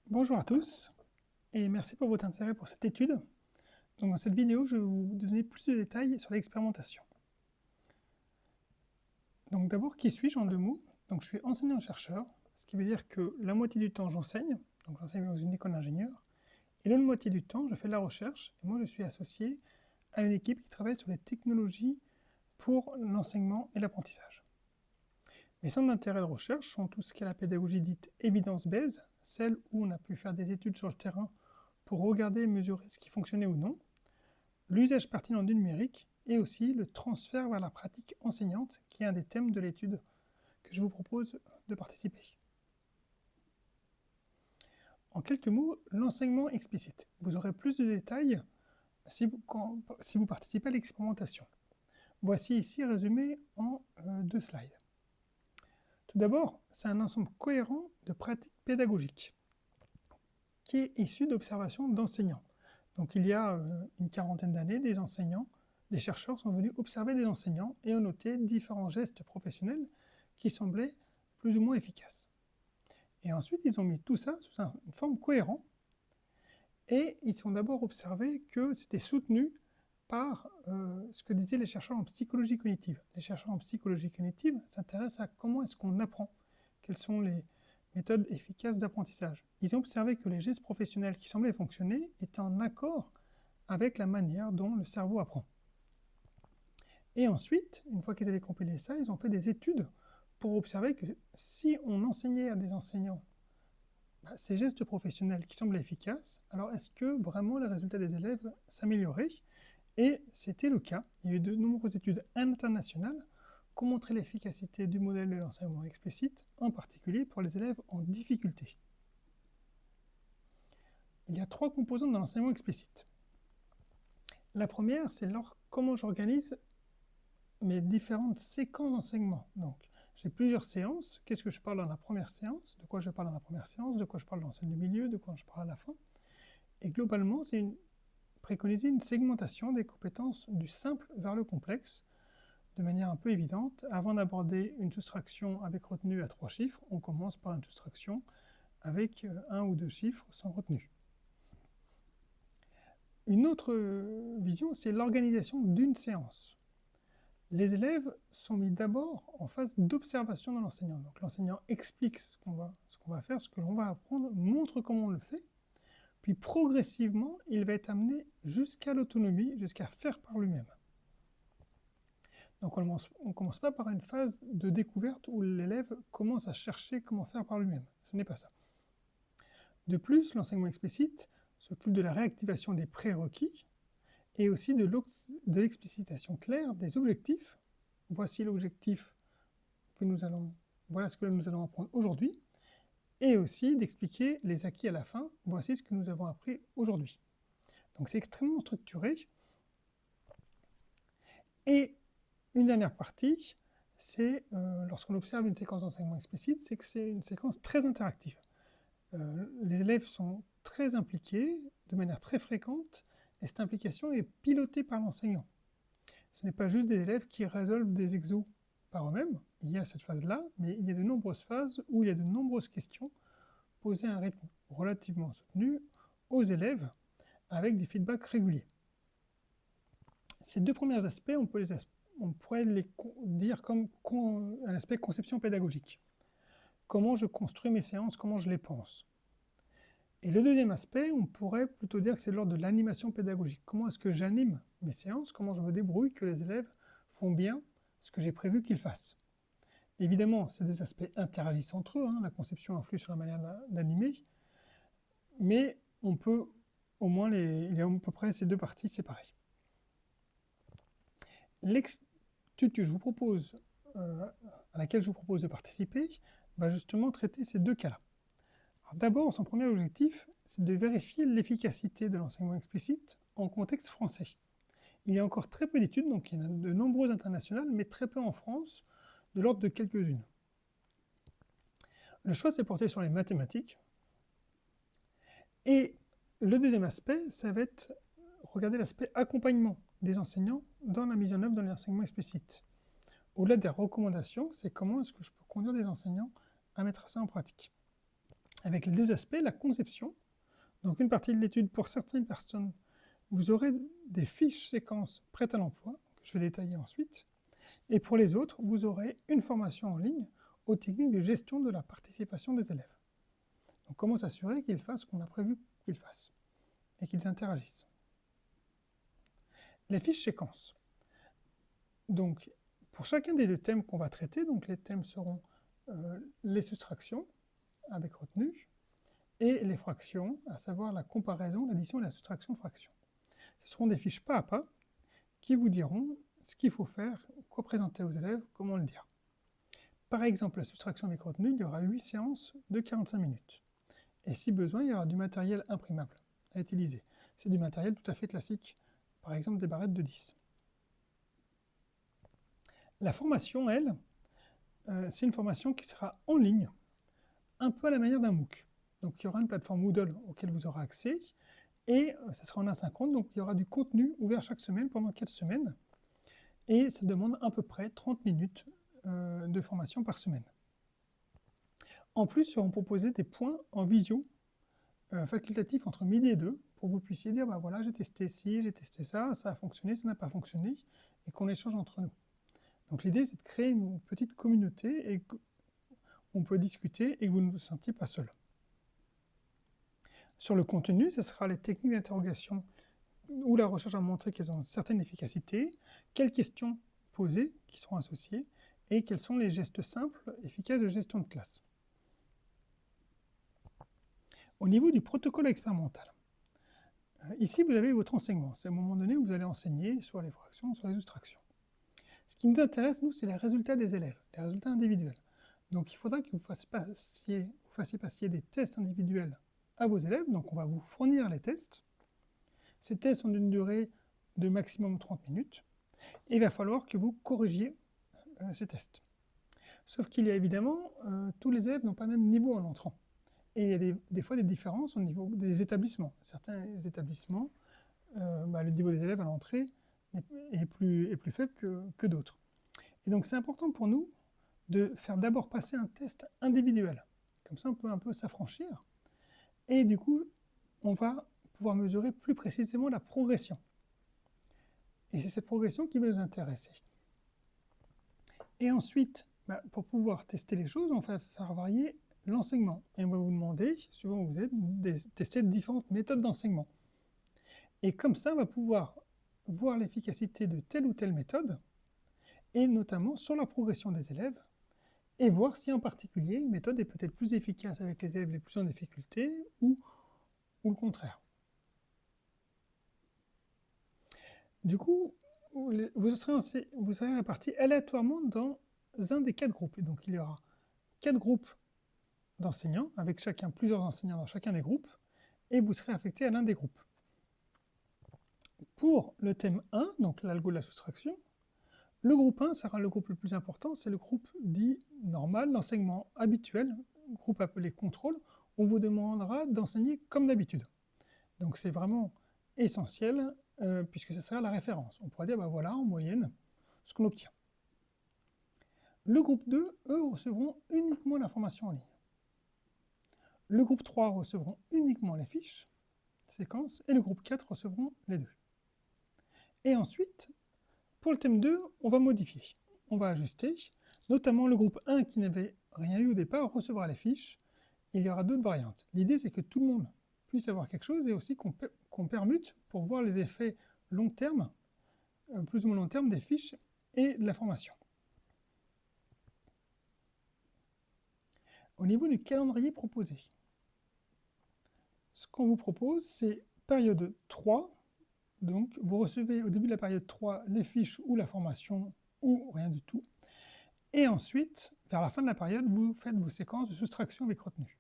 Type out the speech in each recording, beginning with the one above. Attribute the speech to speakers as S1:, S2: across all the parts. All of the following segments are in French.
S1: Bonjour à tous et merci pour votre intérêt pour cette étude. Donc dans cette vidéo, je vais vous donner plus de détails sur l'expérimentation. Donc d'abord, qui suis-je en deux mots? Donc je suis enseignant-chercheur, ce qui veut dire que la moitié du temps j'enseigne, donc j'enseigne dans une école d'ingénieurs, et l'autre moitié du temps je fais de la recherche, et moi je suis associé à une équipe qui travaille sur les technologies pour l'enseignement et l'apprentissage. Mes centres d'intérêt de recherche sont tout ce qui est la pédagogie dite evidence-based, celle où on a pu faire des études sur le terrain pour regarder et mesurer ce qui fonctionnait ou non, l'usage pertinent du numérique et aussi le transfert vers la pratique enseignante, qui est un des thèmes de l'étude que je vous propose de participer. En quelques mots, l'enseignement explicite. Vous aurez plus de détails si vous participez à l'expérimentation. Voici ici résumé en 2 slides. Tout d'abord, c'est un ensemble cohérent de pratiques pédagogiques qui est issu d'observations d'enseignants. Donc il y a une quarantaine d'années, des chercheurs sont venus observer des enseignants et ont noté différents gestes professionnels qui semblaient plus ou moins efficaces. Et ensuite, ils ont mis tout ça sous une forme cohérente et ils ont d'abord observé que c'était soutenu par ce que disaient les chercheurs en psychologie cognitive. Les chercheurs en psychologie cognitive s'intéressent à comment est-ce qu'on apprend, quelles sont les méthodes efficaces d'apprentissage. Ils ont observé que les gestes professionnels qui semblaient fonctionner étaient en accord avec la manière dont le cerveau apprend. Et ensuite, une fois qu'ils avaient compilé ça, ils ont fait des études pour observer que si on enseignait à des enseignants ces gestes professionnels qui semblaient efficaces, alors est-ce que vraiment les résultats des élèves s'amélioraient? Et c'était le cas. Il y a eu de nombreuses études internationales qui ont montré l'efficacité du modèle de l'enseignement explicite, en particulier pour les élèves en difficulté. Il y a 3 composantes dans l'enseignement explicite. La première, c'est comment j'organise mes différentes séquences d'enseignement. Donc, j'ai plusieurs séances. Qu'est-ce que je parle dans la première séance? De quoi je parle dans la première séance? De quoi je parle dans celle du milieu? De quoi je parle à la fin? Et globalement, c'est préconiser une segmentation des compétences du simple vers le complexe, de manière un peu évidente. Avant d'aborder une soustraction avec retenue à 3 chiffres, on commence par une soustraction avec 1 ou 2 chiffres sans retenue. Une autre vision, c'est l'organisation d'une séance. Les élèves sont mis d'abord en phase d'observation de l'enseignant. Donc l'enseignant explique ce qu'on va faire, ce que l'on va apprendre, montre comment on le fait, puis progressivement, il va être amené jusqu'à l'autonomie, jusqu'à faire par lui-même. Donc on ne commence pas par une phase de découverte où l'élève commence à chercher comment faire par lui-même. Ce n'est pas ça. De plus, l'enseignement explicite s'occupe de la réactivation des prérequis et aussi de l'explicitation claire des objectifs. Voici l'objectif voilà ce que nous allons apprendre aujourd'hui, et aussi d'expliquer les acquis à la fin. Voici ce que nous avons appris aujourd'hui. Donc c'est extrêmement structuré. Et une dernière partie, c'est lorsqu'on observe une séquence d'enseignement explicite, c'est que c'est une séquence très interactive. Les élèves sont très impliqués de manière très fréquente et cette implication est pilotée par l'enseignant. Ce n'est pas juste des élèves qui résolvent des exos par eux-mêmes, il y a cette phase-là, mais il y a de nombreuses phases où il y a de nombreuses questions posées à un rythme relativement soutenu aux élèves avec des feedbacks réguliers. Ces 2 premiers aspects, on pourrait les dire comme un aspect conception pédagogique. Comment je construis mes séances, comment je les pense. Et le deuxième aspect, on pourrait plutôt dire que c'est l'ordre de l'animation pédagogique. Comment est-ce que j'anime mes séances, comment je me débrouille que les élèves font bien ce que j'ai prévu qu'ils fassent. Évidemment, ces 2 aspects interagissent entre eux, la conception influe sur la manière d'animer, mais on peut au moins il y a à peu près ces 2 parties séparées. L'étude que je vous propose, à laquelle je vous propose de participer, va justement traiter ces 2 cas-là. D'abord, son premier objectif, c'est de vérifier l'efficacité de l'enseignement explicite en contexte français. Il y a encore très peu d'études, donc il y en a de nombreuses internationales, mais très peu en France, de l'ordre de quelques-unes. Le choix s'est porté sur les mathématiques. Et le deuxième aspect, ça va être regarder l'aspect accompagnement des enseignants dans la mise en œuvre de l'enseignement explicite. Au-delà des recommandations, c'est comment est-ce que je peux conduire les enseignants à mettre ça en pratique. avec les deux aspects, la conception. Donc une partie de l'étude, pour certaines personnes, vous aurez des fiches séquences prêtes à l'emploi, que je vais détailler ensuite. Et pour les autres, vous aurez une formation en ligne aux techniques de gestion de la participation des élèves. Donc comment s'assurer qu'ils fassent ce qu'on a prévu qu'ils fassent et qu'ils interagissent. Les fiches séquences. Donc pour chacun des deux thèmes qu'on va traiter, donc les thèmes seront les soustractions avec retenue et les fractions, à savoir la comparaison, l'addition et la soustraction de fractions. Ce seront des fiches pas à pas qui vous diront ce qu'il faut faire, quoi présenter aux élèves, comment le dire. Par exemple, la soustraction avec retenue, il y aura 8 séances de 45 minutes. Et si besoin, il y aura du matériel imprimable à utiliser. C'est du matériel tout à fait classique, par exemple des barrettes de 10. La formation, elle, c'est une formation qui sera en ligne, un peu à la manière d'un MOOC. Donc il y aura une plateforme Moodle auquel vous aurez accès, et ça sera en asynchrone, donc il y aura du contenu ouvert chaque semaine pendant 4 semaines, et ça demande à peu près 30 minutes de formation par semaine. En plus, seront proposés des points en visio facultatifs entre midi et 2, pour que vous puissiez dire, bah voilà, j'ai testé ci, j'ai testé ça a fonctionné, ça n'a pas fonctionné, et qu'on échange entre nous. Donc l'idée, c'est de créer une petite communauté et qu'on peut discuter et que vous ne vous sentiez pas seul. Sur le contenu, ce sera les techniques d'interrogation où la recherche a montré qu'elles ont une certaine efficacité, quelles questions poser qui seront associées, et quels sont les gestes simples, efficaces de gestion de classe. Au niveau du protocole expérimental, ici vous avez votre enseignement. C'est à un moment donné où vous allez enseigner sur les fractions, sur les soustractions. Ce qui nous intéresse, nous, c'est les résultats des élèves, les résultats individuels. Donc il faudra que vous fassiez passer des tests individuels à vos élèves, donc on va vous fournir les tests. Ces tests ont une durée de maximum 30 minutes, et il va falloir que vous corrigiez ces tests. Sauf qu'il y a évidemment, tous les élèves n'ont pas le même niveau en entrant. Et il y a des fois des différences au niveau des établissements. Certains établissements, le niveau des élèves à l'entrée est plus faible que d'autres. Et donc c'est important pour nous de faire d'abord passer un test individuel. Comme ça, on peut un peu s'affranchir. Et du coup, on va pouvoir mesurer plus précisément la progression. Et c'est cette progression qui va nous intéresser. Et ensuite, pour pouvoir tester les choses, on va faire varier l'enseignement. Et on va vous demander, suivant où vous êtes, de tester différentes méthodes d'enseignement. Et comme ça, on va pouvoir voir l'efficacité de telle ou telle méthode, et notamment sur la progression des élèves, et voir si en particulier une méthode est peut-être plus efficace avec les élèves les plus en difficulté, ou le contraire. Du coup, vous serez répartis aléatoirement dans un des 4 groupes. Et donc il y aura 4 groupes d'enseignants, avec chacun plusieurs enseignants dans chacun des groupes, et vous serez affecté à l'un des groupes. Pour le thème 1, donc l'algo de la soustraction, le groupe 1 sera le groupe le plus important, c'est le groupe dit normal, l'enseignement habituel, groupe appelé contrôle. On vous demandera d'enseigner comme d'habitude. Donc c'est vraiment essentiel, puisque ça sera la référence. On pourra dire, voilà, en moyenne, ce qu'on obtient. Le groupe 2, eux, recevront uniquement l'information en ligne. Le groupe 3 recevront uniquement les fiches, séquences, et le groupe 4 recevront les deux. Et ensuite, pour le thème 2, on va modifier, on va ajuster, notamment le groupe 1 qui n'avait rien eu au départ recevra les fiches. Il y aura d'autres variantes. L'idée, c'est que tout le monde puisse avoir quelque chose et aussi qu'on permute pour voir les effets long terme, plus ou moins long terme des fiches et de la formation. Au niveau du calendrier proposé, ce qu'on vous propose, c'est période 3. Donc, vous recevez au début de la période 3 les fiches ou la formation ou rien du tout. Et ensuite, vers la fin de la période, vous faites vos séquences de soustraction avec retenue.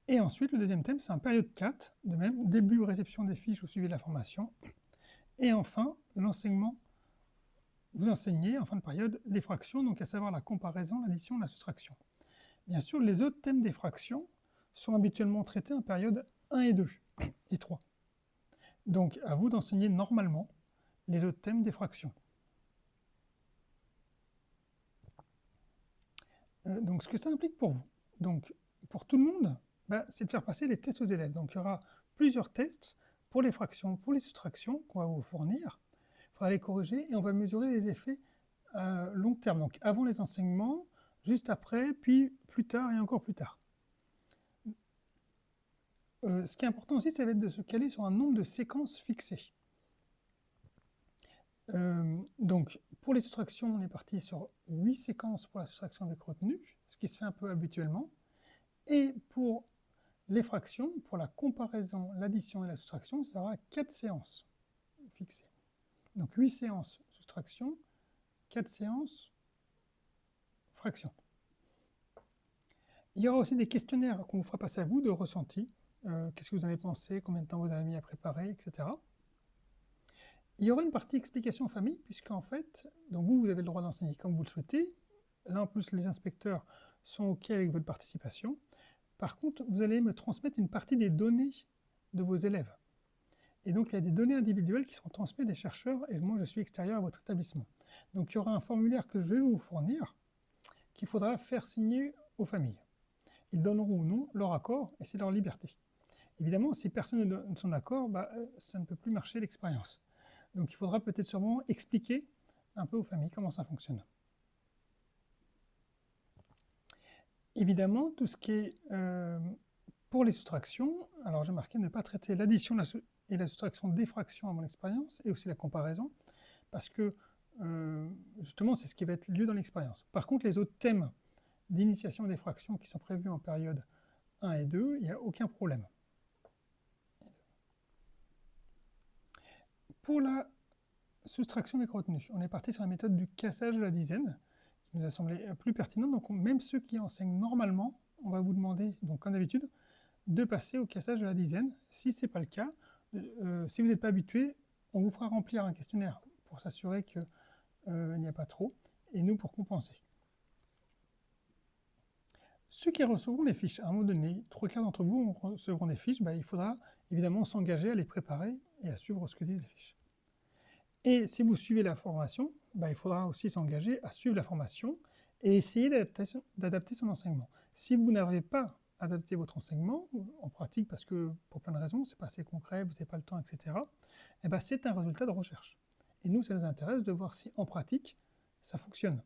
S1: Et ensuite, le deuxième thème, c'est en période 4, de même, début réception des fiches ou suivi de la formation. Et enfin, l'enseignement, vous enseignez en fin de période les fractions, donc à savoir la comparaison, l'addition, la soustraction. Bien sûr, les autres thèmes des fractions sont habituellement traités en période 1 et 2 et 3. Donc, à vous d'enseigner normalement les autres thèmes des fractions. Donc, ce que ça implique pour vous. Donc, pour tout le monde, c'est de faire passer les tests aux élèves. Donc il y aura plusieurs tests pour les fractions, pour les soustractions qu'on va vous fournir. Il faudra les corriger et on va mesurer les effets à long terme, donc avant les enseignements, juste après, puis plus tard et encore plus tard. Ce qui est important aussi, ça va être de se caler sur un nombre de séquences fixées. Donc, pour les soustractions, on est parti sur 8 séquences pour la soustraction avec retenue, ce qui se fait un peu habituellement. Et pour les fractions, pour la comparaison, l'addition et la soustraction, il y aura 4 séances fixées. Donc 8 séances soustraction, 4 séances fraction. Il y aura aussi des questionnaires qu'on vous fera passer à vous de ressenti. Qu'est-ce que vous en avez pensé, combien de temps vous avez mis à préparer, etc. Il y aura une partie explication famille, puisqu'en fait, donc vous avez le droit d'enseigner comme vous le souhaitez. Là, en plus, les inspecteurs sont OK avec votre participation. Par contre, vous allez me transmettre une partie des données de vos élèves. Et donc, il y a des données individuelles qui seront transmises des chercheurs, et moi, je suis extérieur à votre établissement. Donc, il y aura un formulaire que je vais vous fournir, qu'il faudra faire signer aux familles. Ils donneront ou non leur accord, et c'est leur liberté. Évidemment, si personne ne donne son accord, ça ne peut plus marcher l'expérience. Donc il faudra peut-être sûrement expliquer un peu aux familles comment ça fonctionne. Évidemment, tout ce qui est pour les soustractions, alors j'ai marqué ne pas traiter l'addition et la soustraction des fractions à mon expérience, et aussi la comparaison, parce que justement c'est ce qui va être lieu dans l'expérience. Par contre, les autres thèmes d'initiation des fractions qui sont prévus en période 1 et 2, il n'y a aucun problème. Pour la soustraction avec retenue, on est parti sur la méthode du cassage de la dizaine, qui nous a semblé plus pertinente. Donc même ceux qui enseignent normalement, on va vous demander, donc comme d'habitude, de passer au cassage de la dizaine. Si ce n'est pas le cas, si vous n'êtes pas habitué, on vous fera remplir un questionnaire pour s'assurer qu'il n'y a pas trop, et nous pour compenser. Ceux qui recevront les fiches, à un moment donné, 3/4 d'entre vous recevront des fiches, il faudra évidemment s'engager à les préparer et à suivre ce que disent les fiches. Et si vous suivez la formation, il faudra aussi s'engager à suivre la formation et essayer d'adapter son enseignement. Si vous n'avez pas adapté votre enseignement, en pratique, parce que pour plein de raisons, c'est pas assez concret, vous n'avez pas le temps, etc., c'est un résultat de recherche. Et nous, ça nous intéresse de voir si en pratique, ça fonctionne.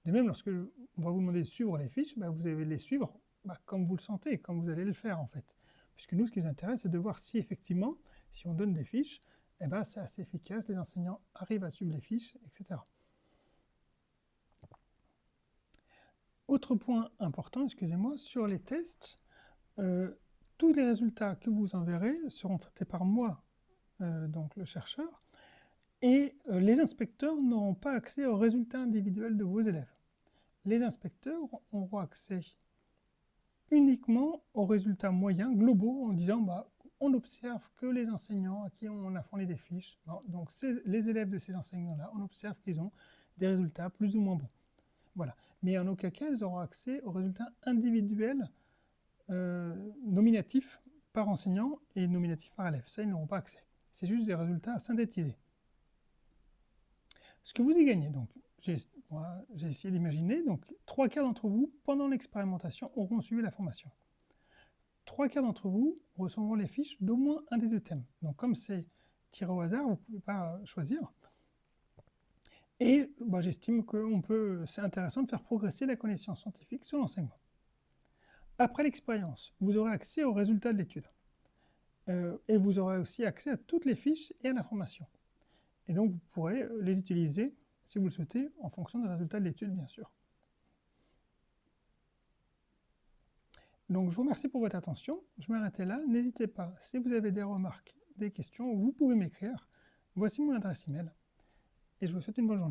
S1: De même, lorsque on va vous demander de suivre les fiches, vous allez les suivre comme vous le sentez, comme vous allez le faire en fait. Puisque nous, ce qui nous intéresse, c'est de voir si effectivement, si on donne des fiches, c'est assez efficace, les enseignants arrivent à suivre les fiches, etc. Autre point important, excusez-moi, sur les tests, tous les résultats que vous enverrez seront traités par moi, donc le chercheur, et les inspecteurs n'auront pas accès aux résultats individuels de vos élèves. Les inspecteurs auront accès uniquement aux résultats moyens, globaux, en disant on observe que les enseignants à qui on a fourni des fiches, donc les élèves de ces enseignants-là, on observe qu'ils ont des résultats plus ou moins bons. Voilà. Mais en aucun cas, ils auront accès aux résultats individuels nominatifs par enseignant et nominatifs par élève. Ça, ils n'auront pas accès. C'est juste des résultats synthétisés. Ce que vous y gagnez, donc, j'ai essayé d'imaginer, donc 3/4 d'entre vous, pendant l'expérimentation, auront suivi la formation. 3/4 d'entre vous recevront les fiches d'au moins un des deux thèmes. Donc comme c'est tiré au hasard, vous ne pouvez pas choisir. Et j'estime que c'est intéressant de faire progresser la connaissance scientifique sur l'enseignement. Après l'expérience, vous aurez accès aux résultats de l'étude. Et vous aurez aussi accès à toutes les fiches et à l'information. Et donc vous pourrez les utiliser, si vous le souhaitez, en fonction des résultats de l'étude, bien sûr. Donc je vous remercie pour votre attention, je m'arrête là, n'hésitez pas, si vous avez des remarques, des questions, vous pouvez m'écrire. Voici mon adresse email, et je vous souhaite une bonne journée.